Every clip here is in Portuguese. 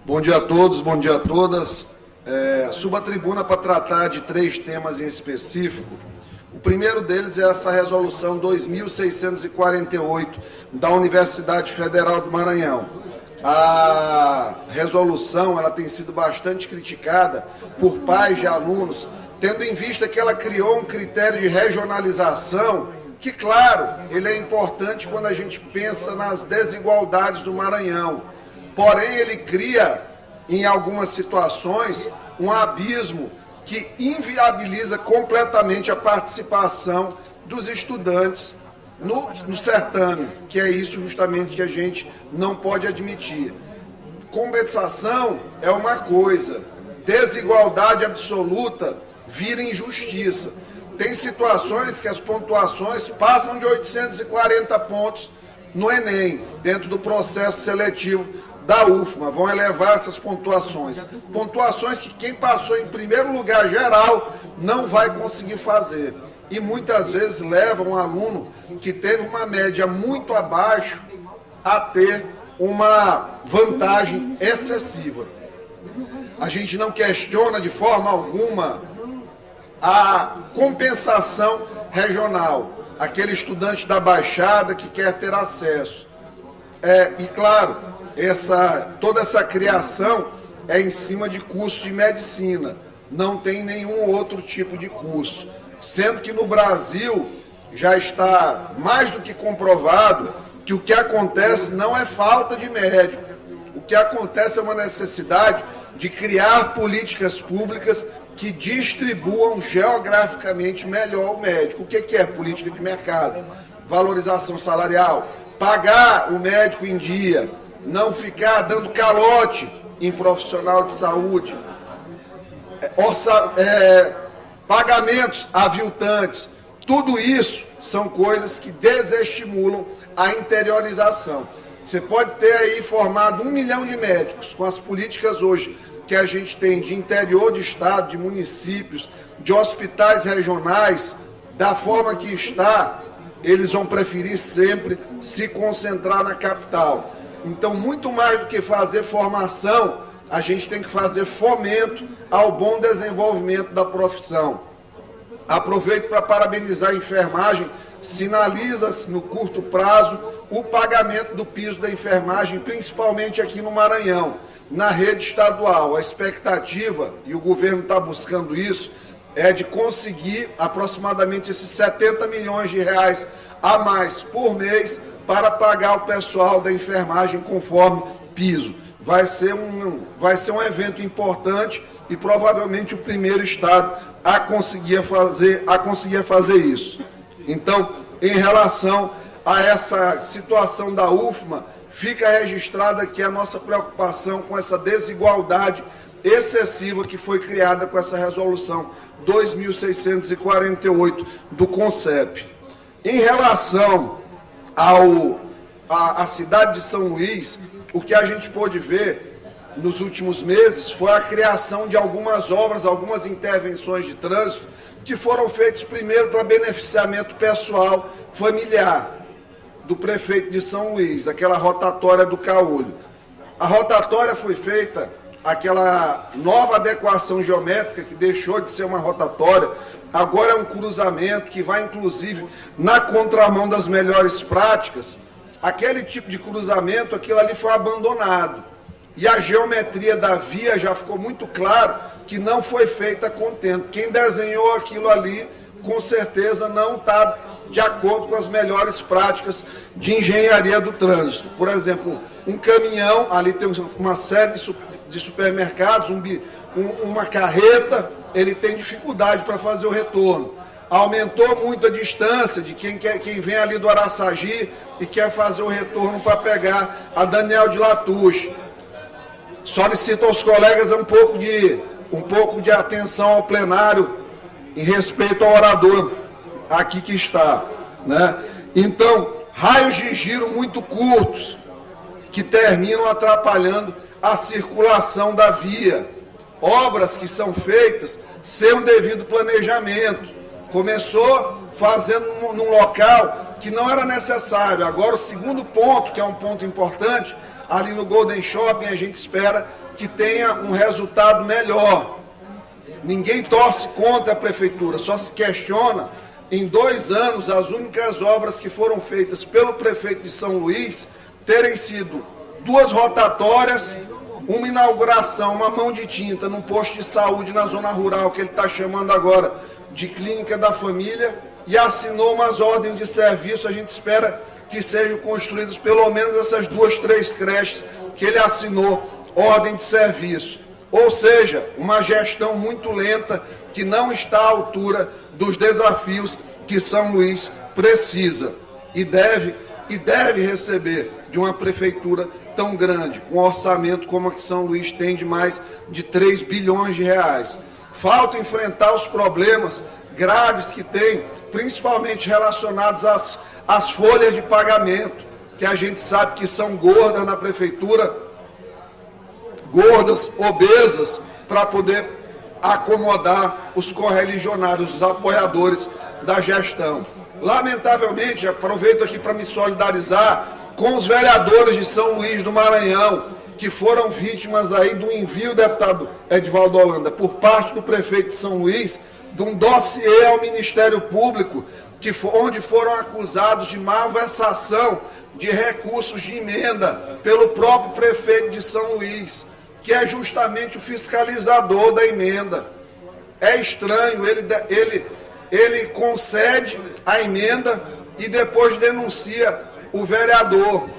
Bom dia a todos, bom dia a todas. Subo à tribuna para tratar de 3 temas em específico. O primeiro deles é essa resolução 2648 da Universidade Federal do Maranhão. A resolução ela tem sido bastante criticada por pais de alunos, tendo em vista que ela criou um critério de regionalização, que, claro, ele é importante quando a gente pensa nas desigualdades do Maranhão. Porém, ele cria, em algumas situações, um abismo que inviabiliza completamente a participação dos estudantes no certame, que é isso justamente que a gente não pode admitir. Compensação é uma coisa, desigualdade absoluta vira injustiça. Tem situações que as pontuações passam de 840 pontos no Enem, dentro do processo seletivo da UFMA, vão elevar essas pontuações. Pontuações que quem passou em primeiro lugar geral não vai conseguir fazer. E muitas vezes leva um aluno que teve uma média muito abaixo a ter uma vantagem excessiva. A gente não questiona de forma alguma a compensação regional, aquele estudante da Baixada que quer ter acesso. E claro, toda essa criação é em cima de curso de medicina, não tem nenhum outro tipo de curso, sendo que no Brasil já está mais do que comprovado que o que acontece não é falta de médico, o que acontece é uma necessidade de criar políticas públicas que distribuam geograficamente melhor o médico. O que é política de mercado? Valorização salarial, pagar o médico em dia, não ficar dando calote em profissional de saúde, pagamentos aviltantes, tudo isso são coisas que desestimulam a interiorização. Você pode ter aí formado 1 milhão de médicos com as políticas hoje que a gente tem de interior de estado, de municípios, de hospitais regionais, da forma que está, eles vão preferir sempre se concentrar na capital. Então, muito mais do que fazer formação, a gente tem que fazer fomento ao bom desenvolvimento da profissão. Aproveito para parabenizar a enfermagem, sinaliza-se no curto prazo o pagamento do piso da enfermagem, principalmente aqui no Maranhão, na rede estadual. A expectativa, e o governo está buscando isso, é de conseguir aproximadamente esses 70 milhões de reais a mais por mês para pagar o pessoal da enfermagem conforme piso. Vai ser um evento importante e provavelmente o primeiro estado a conseguir fazer isso. Então, em relação a essa situação da UFMA, fica registrada aqui a nossa preocupação com essa desigualdade excessiva que foi criada com essa resolução 2648 do CONCEP. Em relação à cidade de São Luís, o que a gente pôde ver nos últimos meses foi a criação de algumas obras, algumas intervenções de trânsito que foram feitas primeiro para beneficiamento pessoal familiar do prefeito de São Luís, aquela rotatória do Caolho. A rotatória foi feita, aquela nova adequação geométrica que deixou de ser uma rotatória, agora é um cruzamento que vai inclusive na contramão das melhores práticas. Aquele tipo de cruzamento, aquilo ali foi abandonado. E a geometria da via já ficou muito claro que não foi feita a contento. Quem desenhou aquilo ali, com certeza não está de acordo com as melhores práticas de engenharia do trânsito. Por exemplo, um caminhão, ali tem uma série de supermercados, uma carreta, ele tem dificuldade para fazer o retorno. Aumentou muito a distância de quem vem ali do Araçagi e quer fazer o retorno para pegar a Daniel de Latouche. Solicito aos colegas um pouco de atenção ao plenário em respeito ao orador aqui que está, né? Então, raios de giro muito curtos que terminam atrapalhando a circulação da via. Obras que são feitas sem um devido planejamento. Começou fazendo num local que não era necessário. Agora, o segundo ponto, que é um ponto importante, ali no Golden Shopping, a gente espera que tenha um resultado melhor. Ninguém torce contra a prefeitura, só se questiona, em 2 anos, as únicas obras que foram feitas pelo prefeito de São Luís terem sido 2 rotatórias, uma inauguração, uma mão de tinta num posto de saúde na zona rural, que ele está chamando agora de Clínica da Família, e assinou umas ordens de serviço. A gente espera que sejam construídas pelo menos essas 2, 3 creches que ele assinou ordem de serviço. Ou seja, uma gestão muito lenta, que não está à altura dos desafios que São Luís precisa e deve receber de uma prefeitura tão grande, com um orçamento como a que São Luís tem de mais de 3 bilhões de reais. Falta enfrentar os problemas graves que tem, principalmente relacionados às folhas de pagamento, que a gente sabe que são gordas na prefeitura, gordas, obesas, para poder acomodar os correligionários, os apoiadores da gestão. Lamentavelmente, aproveito aqui para me solidarizar com os vereadores de São Luís do Maranhão, que foram vítimas aí do envio, deputado Edivaldo Holanda, por parte do prefeito de São Luís, de um dossiê ao Ministério Público, onde foram acusados de malversação de recursos de emenda pelo próprio prefeito de São Luís, que é justamente o fiscalizador da emenda. É estranho, ele concede a emenda e depois denuncia o vereador,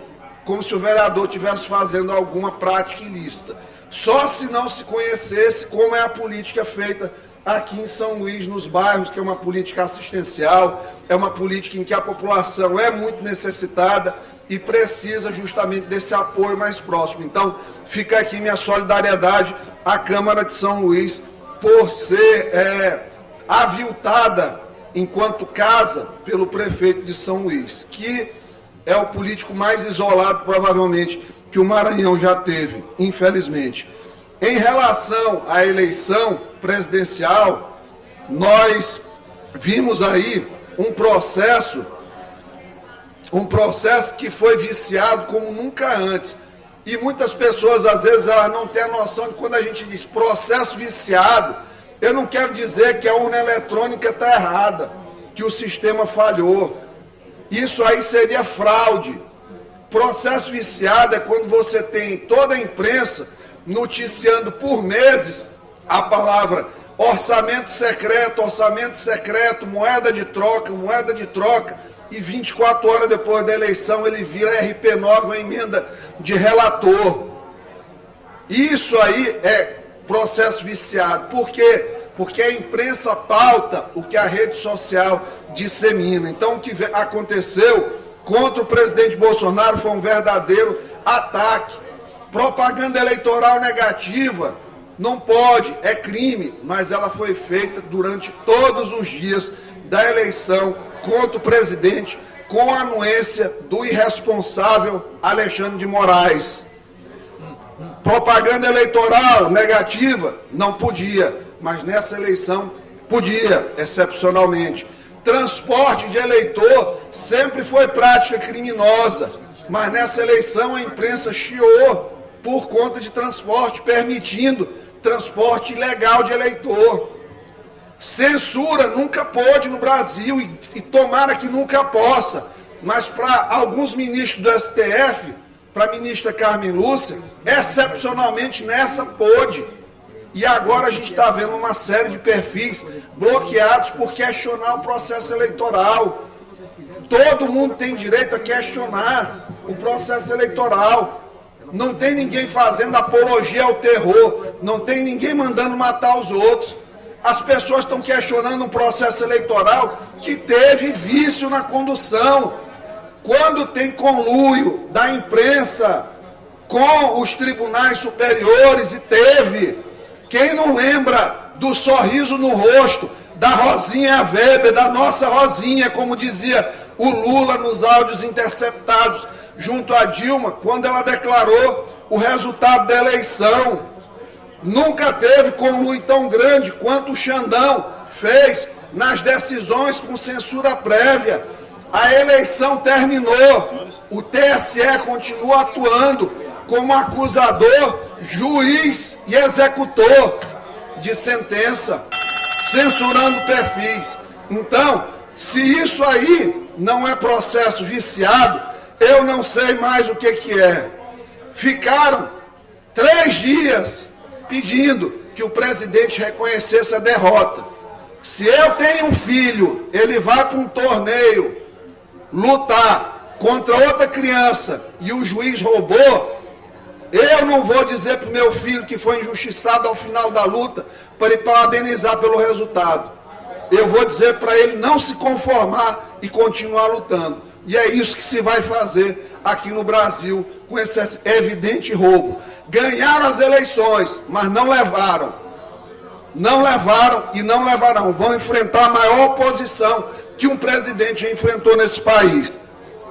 como se o vereador estivesse fazendo alguma prática ilícita. Só se não se conhecesse como é a política feita aqui em São Luís, nos bairros, que é uma política assistencial, é uma política em que a população é muito necessitada e precisa justamente desse apoio mais próximo. Então, fica aqui minha solidariedade à Câmara de São Luís por ser aviltada enquanto casa pelo prefeito de São Luís, que é o político mais isolado, provavelmente, que o Maranhão já teve, infelizmente. Em relação à eleição presidencial, nós vimos aí um processo que foi viciado como nunca antes. E muitas pessoas, às vezes, elas não têm a noção de quando a gente diz processo viciado, eu não quero dizer que a urna eletrônica está errada, que o sistema falhou. Isso aí seria fraude. Processo viciado é quando você tem toda a imprensa noticiando por meses a palavra orçamento secreto, moeda de troca, e 24 horas depois da eleição ele vira RP9, uma emenda de relator. Isso aí é processo viciado. Por quê? Porque a imprensa pauta o que a rede social dissemina. Então, o que aconteceu contra o presidente Bolsonaro foi um verdadeiro ataque. Propaganda eleitoral negativa não pode, é crime, mas ela foi feita durante todos os dias da eleição contra o presidente, com a anuência do irresponsável Alexandre de Moraes. Propaganda eleitoral negativa não podia, mas nessa eleição podia, excepcionalmente. Transporte de eleitor sempre foi prática criminosa, mas nessa eleição a imprensa chiou por conta de transporte, permitindo transporte ilegal de eleitor. Censura nunca pôde no Brasil e tomara que nunca possa, mas para alguns ministros do STF, para a ministra Carmen Lúcia, excepcionalmente nessa pôde. E agora a gente está vendo uma série de perfis bloqueados por questionar o processo eleitoral. Todo mundo tem direito a questionar o processo eleitoral. Não tem ninguém fazendo apologia ao terror, não tem ninguém mandando matar os outros. As pessoas estão questionando um processo eleitoral que teve vício na condução. Quando tem conluio da imprensa com os tribunais superiores, e teve. Quem não lembra do sorriso no rosto da Rosinha Weber, da nossa Rosinha, como dizia o Lula nos áudios interceptados junto a Dilma, quando ela declarou o resultado da eleição? Nunca teve conluio tão grande quanto o Xandão fez nas decisões com censura prévia. A eleição terminou, o TSE continua atuando como acusador juiz e executor de sentença, censurando perfis. Então, se isso aí não é processo viciado, eu não sei mais o que é. Ficaram 3 dias pedindo que o presidente reconhecesse a derrota. Se eu tenho um filho, ele vai para um torneio lutar contra outra criança e o juiz roubou, eu não vou dizer para o meu filho que foi injustiçado ao final da luta para ele parabenizar pelo resultado. Eu vou dizer para ele não se conformar e continuar lutando. E é isso que se vai fazer aqui no Brasil com esse evidente roubo. Ganharam as eleições, mas não levaram. Não levaram e não levarão. Vão enfrentar a maior oposição que um presidente já enfrentou nesse país.